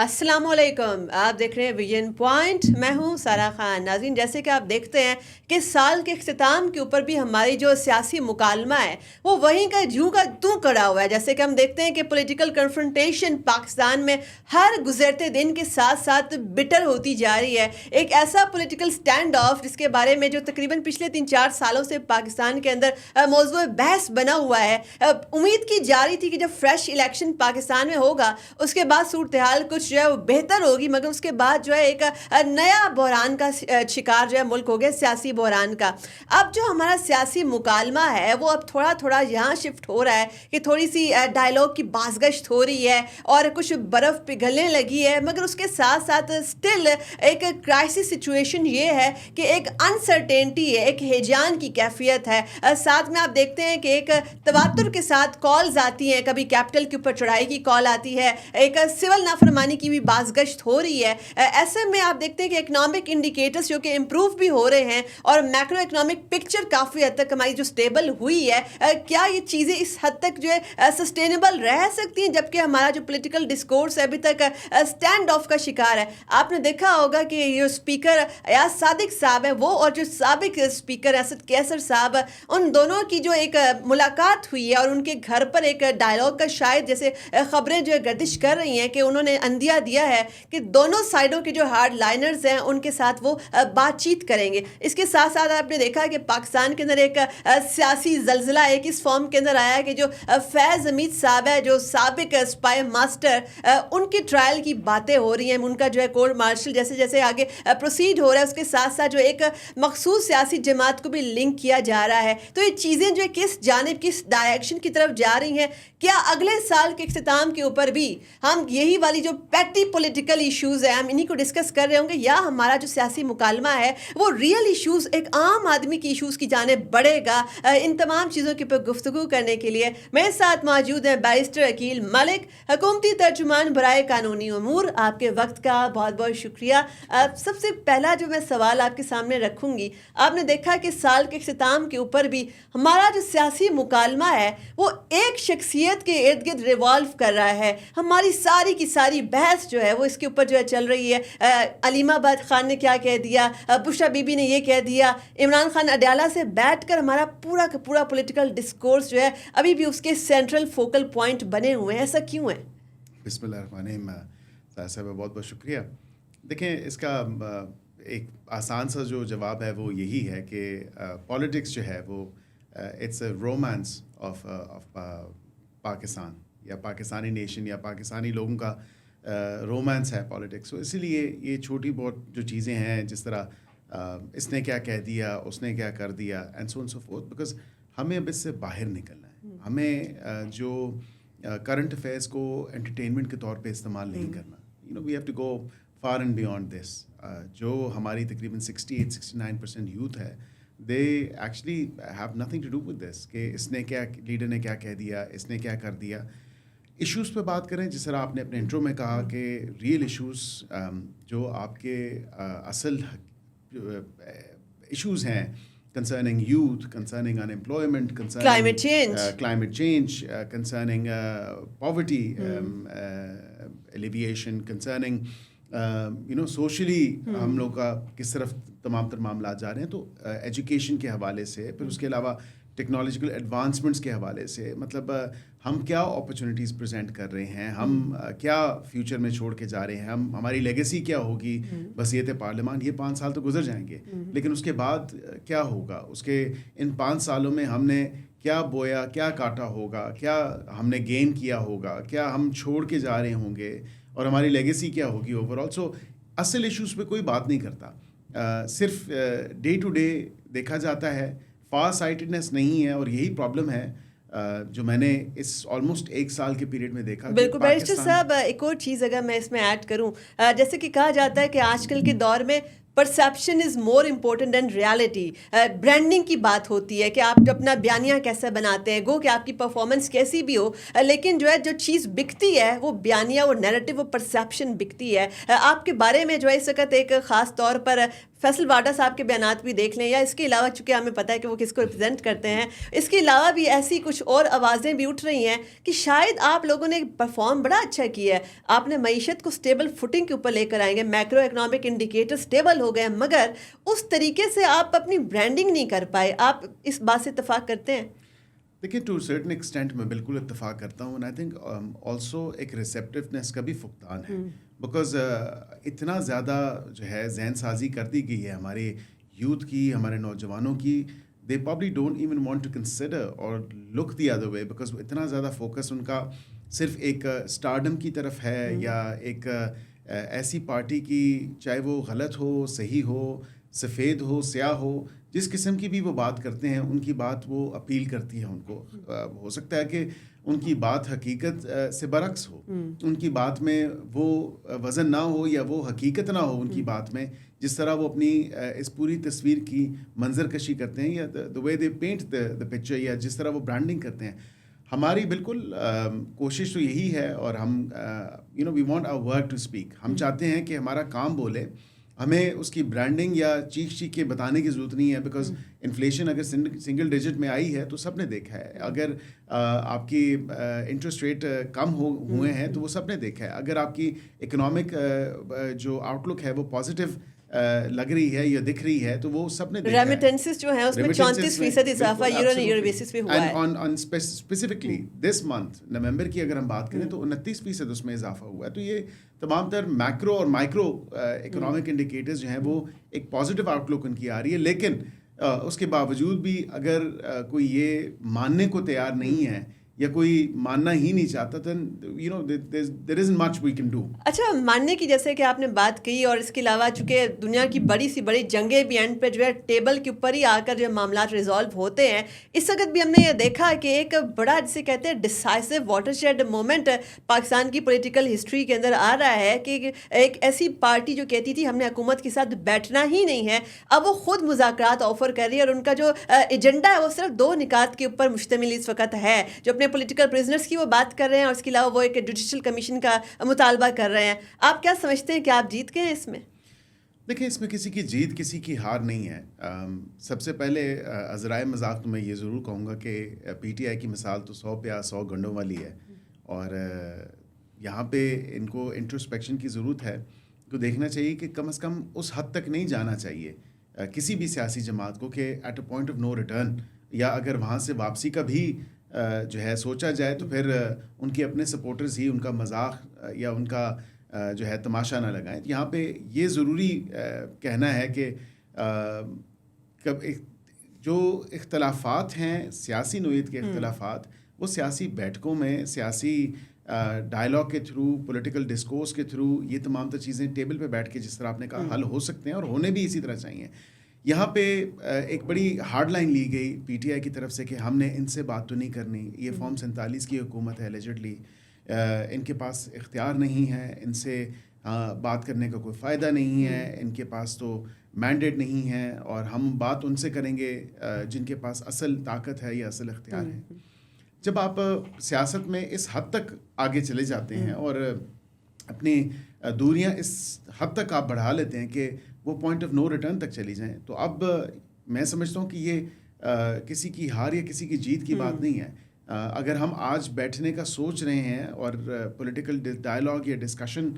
अस्सलाम वालेकुम, आप देख रहे हैं विजन पॉइंट। मैं हूं सारा खान। नाज़रीन, जैसे कि आप देखते हैं कि साल के इख्तिताम के ऊपर भी हमारी जो सियासी मुकालमा है वो वहीं का जूं का तू खड़ा हुआ है। जैसे कि हम देखते हैं कि पॉलिटिकल कन्फ्रंटेशन पाकिस्तान में हर गुजरते दिन के साथ साथ बिटर होती जा रही है। एक ऐसा पॉलिटिकल स्टैंड ऑफ जिसके बारे में जो तकरीबन पिछले 3-4 सालों से पाकिस्तान के अंदर मौजूद बहस बना हुआ है। उम्मीद की जा रही थी कि जब फ्रेश इलेक्शन पाकिस्तान में होगा उसके बाद सूरत हाल कुछ जो है वो बेहतर होगी, मगर उसके बाद जो है एक नया बहरान का शिकार जो है मुल्क हो गया, सियासी बहरान का। अब जो हमारा सियासी मुकालमा है वो अब थोड़ा थोड़ा यहाँ शिफ्ट हो रहा है कि थोड़ी सी डायलॉग की बाज़गश्त हो रही है और कुछ बर्फ़ पिघलने लगी है, मगर उसके साथ साथ स्टिल एक क्राइसिस सिचुएशन ये है कि एक अनसर्टेनिटी है, एक हेजान की कैफियत है। साथ में आप देखते हैं कि एक तवातुर के साथ कॉल्स आती हैं, कभी कैपिटल के ऊपर चढ़ाई की कॉल आती है, एक सिविल नाफरमानी की भी बाज़गश्त हो रही है। ऐसे में आप देखते हैं कि इकनॉमिक इंडिकेटर्स जो कि इम्प्रूव भी हो रहे हैं और मैक्रो इकनॉमिक पिक्चर काफ़ी हद तक हमारी जो स्टेबल हुई है। क्या ये चीज़ें इस हद तक जो है सस्टेनेबल रह सकती हैं, जबकि हमारा जो पॉलिटिकल डिस्कोर्स है अभी तक स्टैंड ऑफ का शिकार है। आपने देखा होगा कि ये स्पीकर अयाज सादिक साहब है वो और जो साबिक स्पीकर असद कैसर साहब, उन दोनों की जो एक मुलाकात हुई है और उनके घर पर एक डायलॉग का शायद जैसे खबरें जो है गर्दिश कर रही हैं कि उन्होंने अंदिया दिया है कि दोनों साइडों के जो हार्ड लाइनर्स हैं उनके साथ वो बातचीत करेंगे। इसके साथ साथ आपने देखा कि पाकिस्तान के अंदर एक सियासी जलजिला एक इस फॉर्म के अंदर आया है कि जो फैज़ हमीद साहब है, जो साबिक स्पाई मास्टर, उनकी ट्रायल की बातें हो रही हैं। उनका जो है कोर्ट मार्शल जैसे जैसे आगे प्रोसीड हो रहा है उसके साथ साथ जो एक मखसूस सियासी जमात को भी लिंक किया जा रहा है। तो ये चीज़ें जो है किस जानिब किस डायरेक्शन की तरफ जा रही हैं? क्या अगले साल के इख्तिताम के ऊपर भी हम यही वाली जो पेटी पॉलिटिकल इश्यूज़ है हम इन्हीं को डिस्कस कर रहे होंगे, या हमारा जो सियासी मुकालमा है वो रियल इश्यूज़ एक आम आदमी की इश्यूज़ की जानिब बढ़ेगा? इन तमाम चीज़ों के ऊपर गुफ्तगू करने के लिए मेरे साथ मौजूद हैं बैरिस्टर अकील मलिक, हुकूमती तर्जुमान बराए कानूनी अमूर। आपके वक्त का बहुत बहुत शुक्रिया। सबसे पहला जो मैं सवाल आपके सामने रखूँगी, आपने देखा कि साल के इख्तिताम के ऊपर भी हमारा जो सियासी मुकालमा है वो एक शख्सियत के इर्द गिर्द रिवॉल्व कर रहा है। हमारी सारी की सारी बहस जो है वो इसके ऊपर जो है चल रही है। अलीमाबाद खान ने क्या कह दिया, बुशरा बीबी ने ये कह दिया, इमरान खान अडयाला से बैठकर हमारा पूरा का पूरा पॉलिटिकल डिस्कोर्स जो है अभी भी उसके सेंट्रल फोकल पॉइंट बने हुए हैं। ऐसा क्यों है? बिस्मिल्लाहिर्रहमानिर्रहीम। साहब बहुत बहुत शुक्रिया। देखें, इसका एक आसान सा जो जवाब है वो यही है कि पॉलिटिक्स जो है वो it's a romance of Pakistan या पाकिस्तानी नेशन या पाकिस्तानी लोगों का रोमांस है पॉलिटिक्स। तो इसीलिए ये छोटी बहुत जो चीज़ें हैं, जिस तरह इसने क्या कह दिया, उसने क्या कर दिया, and so on so fourth, because हमें अब इससे बाहर निकलना है। हमें जो करंट अफेयर्स को एंटरटेनमेंट के तौर पे इस्तेमाल नहीं करना। We have to go far and beyond this. जो हमारी तकरीबन 68-69% यूथ है, they actually have nothing to do with this कि इसने क्या, लीडर ने क्या कह दिया, इसने क्या कर दिया। इश्यूज़ पे बात करें, जिस तरह आपने अपने इंट्रो में कहा कि रियल इश्यूज़ जो आपके असल इश्यूज़ हैं, concerning youth, concerning unemployment, concerning climate change, concerning poverty alleviation, concerning socially हम लोग का किस तरफ तमाम मामला जा रहे हैं। तो एजुकेशन के हवाले से, फिर उसके अलावा टेक्नोलॉजिकल एडवांसमेंट्स के हवाले से, मतलब हम क्या अपॉर्चुनिटीज़ प्रेजेंट कर रहे हैं, हम क्या फ्यूचर में छोड़ के जा रहे हैं, हमारी लेगेसी क्या होगी। वसीयत पार्लियामान, ये 5 साल तो गुजर जाएंगे, लेकिन उसके बाद क्या होगा, उसके इन 5 सालों में हमने क्या बोया, क्या काटा होगा, क्या हमने गेन किया होगा, क्या हम छोड़ के जा रहे होंगे, और हमारी लेगेसी क्या होगी ओवरऑल। सो असल इश्यूज़ पे कोई बात नहीं करता, सिर्फ डे टू डे देखा जाता है। फार साइटेडनेस नहीं है, और यही प्रॉब्लम है जो मैंने इस ऑलमोस्ट 1 साल के पीरियड में देखा। बिल्कुल बैरिस्टर साहब, एक और चीज़ अगर मैं इसमें ऐड करूं, जैसे कि कहा जाता है कि आजकल के दौर में perception is more important then reality. Branding की बात होती है कि आप जो अपना बयानिया कैसे बनाते हैं, गो कि आपकी परफॉर्मेंस कैसी भी हो, लेकिन जो है जो चीज़ बिकती है वो बयानिया, वो नैरेटिव, वो परसेप्शन बिकती है। आपके बारे में जो है इस वक्त एक ख़ास तौर पर फैसल वाडा साहब के बयानात भी देख लें, या इसके अलावा चूँकि हमें पता है कि वो किसको रिप्रेजेंट करते हैं, इसके अलावा भी ऐसी कुछ और आवाज़ें भी उठ रही हैं कि शायद आप लोगों ने परफॉर्म बड़ा अच्छा किया है, आपने मईशत को स्टेबल फुटिंग के ऊपर लेकर आएंगे, मैक्रो इकनॉमिक इंडिकेटर स्टेबल हो गए, मगर उस तरीके से आप अपनी ब्रांडिंग नहीं कर पाए। आप इस बात से इत्तेफाक करते हैं? देखिए, टू सर्टन एक्सटेंट मैं बिल्कुल इत्तेफाक करता हूँ, एंड आई थिंक ऑल्सो एक रिसेप्टिवनेस का भी फुकदान है, बिकॉज इतना ज़्यादा जो है जहन साजी कर दी गई है हमारे यूथ की, हमारे नौजवानों की, they probably don't even want to consider और look the other way, because इतना ज़्यादा फोकस उनका सिर्फ एक स्टारडम की तरफ है, या एक ऐसी पार्टी की, चाहे वो गलत हो, सही हो, सफ़ेद हो, स्याह हो, जिस किस्म की भी वो बात करते हैं, उनकी बात वो अपील करती है उनको। हो सकता है कि उनकी बात हकीकत से बरक्स हो, उनकी बात में वो वज़न ना हो, या वो हकीकत ना हो उनकी बात में, जिस तरह वो अपनी इस पूरी तस्वीर की मंजर कशी करते हैं, या the way they paint the picture, या जिस तरह वो ब्रांडिंग करते हैं। हमारी बिल्कुल कोशिश तो यही है, और हम we want our work to speak. हम चाहते हैं कि हमारा काम बोले, हमें उसकी ब्रांडिंग या चीख चीख के बताने की ज़रूरत नहीं है, बिकॉज इन्फ्लेशन अगर सिंगल डिजिट में आई है तो सब ने देखा है। अगर आपकी इंटरेस्ट रेट कम हुए हैं तो वो सब ने देखा है। अगर आपकी इकोनॉमिक जो आउटलुक है वो पॉजिटिव लग रही है या दिख रही है तो वो सब ने देखा है। रेमिटेंसेस जो है उसमें 34% इजाफा ईयर ऑन ईयर बेसिस पे हुआ है। ऑन स्पेसिफिकली दिस मंथ नवंबर की अगर हम बात करें तो 29% उसमें इजाफा हुआ है। तो ये तमाम तर मैक्रो और माइक्रो इकोनॉमिक इंडिकेटर्स जो हैं वो एक पॉजिटिव आउटलुक उनकी आ रही है, लेकिन उसके बावजूद भी अगर कोई ये मानने को तैयार नहीं है या कोई मानना ही नहीं चाहता, then there isn't much we can do. अच्छा, मानने की जैसे कि आपने बात की, और इसके अलावा चूंकि दुनिया की बड़ी सी बड़ी जंगें भी एंड पे जो है टेबल के ऊपर ही आकर जो मामला रिजॉल्व होते हैं, इस वक्त भी हमने ये देखा कि एक बड़ा जिसे कहते हैं डिसाइसिव वाटरशेड मोमेंट पाकिस्तान की पॉलिटिकल हिस्ट्री के अंदर आ रहा है कि एक ऐसी पार्टी जो कहती थी हमने हुकूमत के साथ बैठना ही नहीं है, अब वो खुद मुज़ाकरात ऑफर कर रही है, और उनका जो एजेंडा है वो सिर्फ 2 निकात के ऊपर मुश्तमिल इस वक्त है। जो अपने पॉलिटिकल प्रिजनर्स की वो बात कर रहे हैं, और इसके अलावा वो एक जुडिशल कमीशन का मुतालबा कर रहे हैं। आप क्या समझते हैं कि आप जीत गए हैं इसमें? देखिए, इसमें किसी की जीत किसी की हार नहीं है। सबसे पहले अज़राए मजाक तो मैं ये ज़रूर कहूँगा कि PTI की मिसाल तो 100 पे 100 गंडों वाली है, और यहाँ पे इनको इंट्रोस्पेक्शन की ज़रूरत है। तो देखना चाहिए कि कम से कम उस हद तक नहीं जाना चाहिए किसी भी सियासी जमात को कि at a point of no return, या अगर वहाँ से वापसी का भी जो है सोचा जाए तो फिर उनके अपने सपोर्टर्स ही उनका मजाक या उनका जो है तमाशा ना लगाएं। यहाँ पे ये ज़रूरी कहना है कि जो इख्तलाफात हैं, सियासी नोयत के इख्तलाफात, वो सियासी बैठकों में, सियासी डायलॉग के थ्रू, पॉलिटिकल डिस्कोर्स के थ्रू, ये तमाम तो चीज़ें टेबल पे बैठ के जिस तरह आपने कहा हल हो सकते हैं, और होने भी इसी तरह चाहिए। यहाँ पे एक बड़ी हार्ड लाइन ली गई PTI की तरफ से कि हमने इनसे बात तो नहीं करनी, ये फॉर्म 47 की हुकूमत है एलिजिडली, इनके पास इख्तियार नहीं है, इनसे बात करने का कोई फ़ायदा नहीं है, इनके पास तो मैंडेट नहीं है, और हम बात उनसे करेंगे जिनके पास असल ताकत है या असल इख्तियार है। जब आप सियासत में इस हद तक आगे चले जाते हैं और अपनी दूरियां इस हद तक आप बढ़ा लेते हैं कि वो पॉइंट ऑफ नो रिटर्न तक चली जाएं, तो अब मैं समझता हूँ कि ये किसी की हार या किसी की जीत की बात नहीं है। अगर हम आज बैठने का सोच रहे हैं और पॉलिटिकल डायलॉग या डिस्कशन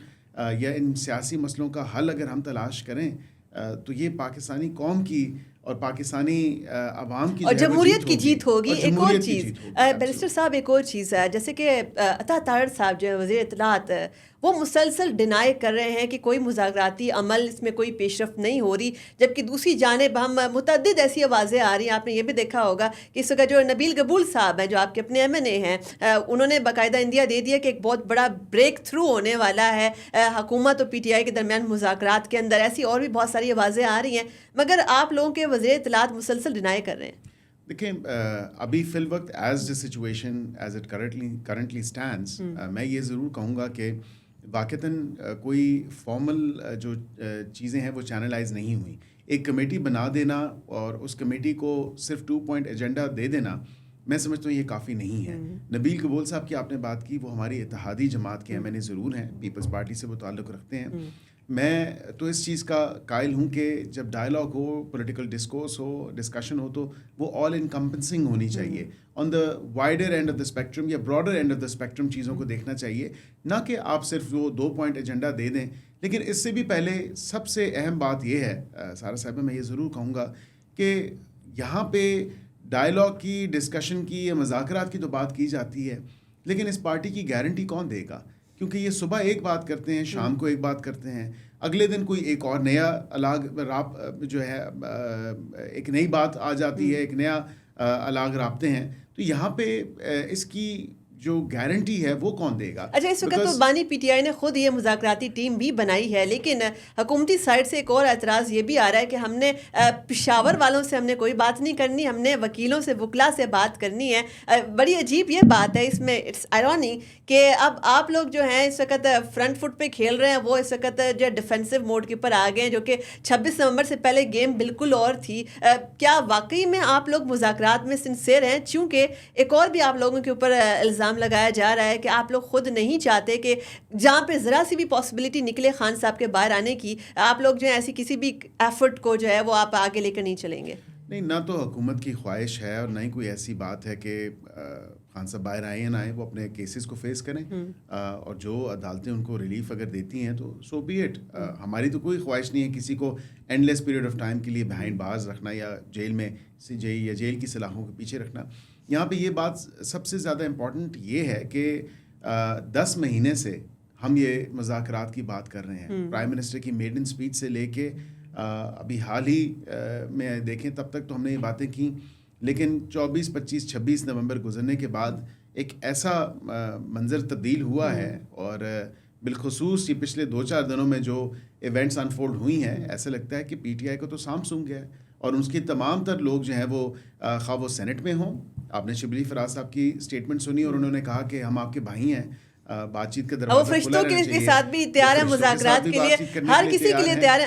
या इन सियासी मसलों का हल अगर हम तलाश करें, तो ये पाकिस्तानी कौम की और पाकिस्तानी अवाम की और जमहूरियत की जीत होगी। एक और चीज़ बैरिस्टर साहब, एक और चीज़ है, जैसे कि अता तारड़ साहब जो है वज़ीर इत्तलात, वो मुसलसल डिनाई कर रहे हैं कि कोई मुज़ाकराती अमल, इसमें कोई पेशरफ नहीं हो रही, जबकि दूसरी जानिब हम मुतअद्दिद ऐसी आवाज़ें आ रही हैं। आपने ये भी देखा होगा कि इस वक्त जो नबील कबूल साहब हैं, जो आपके अपने MNA हैं, उन्होंने बाकायदा इंदिया दे दिया कि एक बहुत बड़ा ब्रेक थ्रू होने वाला है हुकूमत और PTI के दरमियान मुज़ाकरात के अंदर। ऐसी और भी बहुत सारी आवाज़ें आ रही हैं, मगर आप लोगों के वज़ीर इत्तलात मुसलसल डिनाई कर रहे हैं। देखिए, अभी फ़िल वक्त as the situation as it currently stands, मैं ये ज़रूर कहूँगा कि واقعتاً کوئی فارمل جو چیزیں ہیں وہ چینلائز نہیں ہوئیں. ایک کمیٹی بنا دینا اور اس کمیٹی کو صرف 2 پوائنٹ ایجنڈا دے دینا میں سمجھتا ہوں یہ کافی نہیں ہے. نبیل قبول صاحب کی آپ نے بات کی, وہ ہماری اتحادی جماعت کے ایم این اے ضرور ہیں, پیپلز پارٹی سے وہ تعلق رکھتے ہیں. میں تو اس چیز کا قائل ہوں کہ جب ڈائلاگ ہو, پولیٹیکل ڈسکورس ہو, ڈسکشن ہو, تو وہ آل انکمپنسنگ ہونی چاہیے. On the wider end of the spectrum یا broader end of the spectrum چیزوں کو دیکھنا چاہیے, نہ کہ آپ صرف وہ 2 پوائنٹ ایجنڈا دے دیں. لیکن اس سے بھی پہلے سب سے اہم بات یہ ہے سارا صاحبہ, میں یہ ضرور کہوں گا کہ یہاں پہ ڈائلاگ کی, ڈسکشن کی یا مذاکرات کی تو بات کی جاتی ہے, لیکن اس پارٹی کی گارنٹی کون دے گا؟ کیونکہ یہ صبح ایک بات کرتے ہیں, شام کو ایک بات کرتے ہیں, اگلے دن کوئی ایک اور نیا جو ہے ایک نئی بات آ جاتی ہے, ایک نیا الگ رابطے ہیں. تو یہاں پہ اس کی جو گارنٹی ہے وہ کون دے گا؟ اچھا, اس وقت تو بانی پی ٹی آئی نے خود یہ مذاکراتی ٹیم بھی بنائی ہے, لیکن حکومتی سائڈ سے ایک اور اعتراض یہ بھی آ رہا ہے کہ ہم نے پشاور والوں سے ہم نے کوئی بات نہیں کرنی, ہم نے وکیلوں سے, وکلا سے بات کرنی ہے. بڑی عجیب یہ بات ہے اس میں, اٹس آئرونی کہ اب آپ لوگ جو ہیں اس وقت فرنٹ فٹ پہ کھیل رہے ہیں, وہ اس وقت جو ڈیفینسو موڈ کے اوپر آ گئے ہیں, جو کہ 26 نومبر سے پہلے گیم بالکل اور تھی. کیا واقعی میں آپ لوگ مذاکرات میں سنسیئر ہیں؟ چونکہ ایک اور بھی آپ لوگوں کے اوپر الزام لگایا جا رہا ہے کہ آپ لوگ خود نہیں چاہتے کہ جہاں پہ ذرا سی بھی پاسبلٹی نکلے خان صاحب کے باہر آنے کی, آپ لوگ جو ہے ایسی کسی بھی ایفرٹ کو جو ہے وہ آپ آگے لے کر نہیں چلیں گے. نہیں, نہ تو حکومت کی خواہش ہے اور نہ ہی کوئی ایسی بات ہے کہ خان صاحب باہر آئیں یا نہ آئیں, وہ اپنے کیسز کو فیس کریں اور جو عدالتیں ان کو ریلیف اگر دیتی ہیں تو سو بی اٹ. ہماری تو کوئی خواہش نہیں ہے کسی کو and less period of time کے لیے بہائنڈ بارز رکھنا یا جیل میں یا جیل کی سلاخوں کے پیچھے رکھنا. یہاں پہ یہ بات سب سے زیادہ امپورٹنٹ یہ ہے کہ 10 مہینے سے ہم یہ مذاکرات کی بات کر رہے ہیں. پرائم منسٹر کی میڈن اسپیچ سے لے کے ابھی حال ہی میں دیکھیں تب تک تو ہم نے یہ باتیں کی, لیکن 24, 25, 26 نومبر گزرنے کے بعد ایک ایسا منظر تبدیل ہوا ہے, اور بالخصوص یہ پچھلے 2-4 دنوں میں جو ایونٹس انفولڈ ہوئی ہیں, ایسا لگتا ہے کہ پی ٹی آئی کو تو سانپ سونگ گیا ہے. اور اس کے تمام تر لوگ جو ہیں وہ خواہ وہ سینٹ میں ہوں, آپ نے شبلی فراز صاحب کی اسٹیٹمنٹ سنی اور انہوں نے کہا کہ ہم آپ کے بھائی ہیں, بات چیت کا دروازہ کھلا رہنا چاہیے. وہ فرشتوں کے ساتھ بھی تیار ہیں مذاکرات کے لیے, ہر کسی کے لیے تیار ہیں.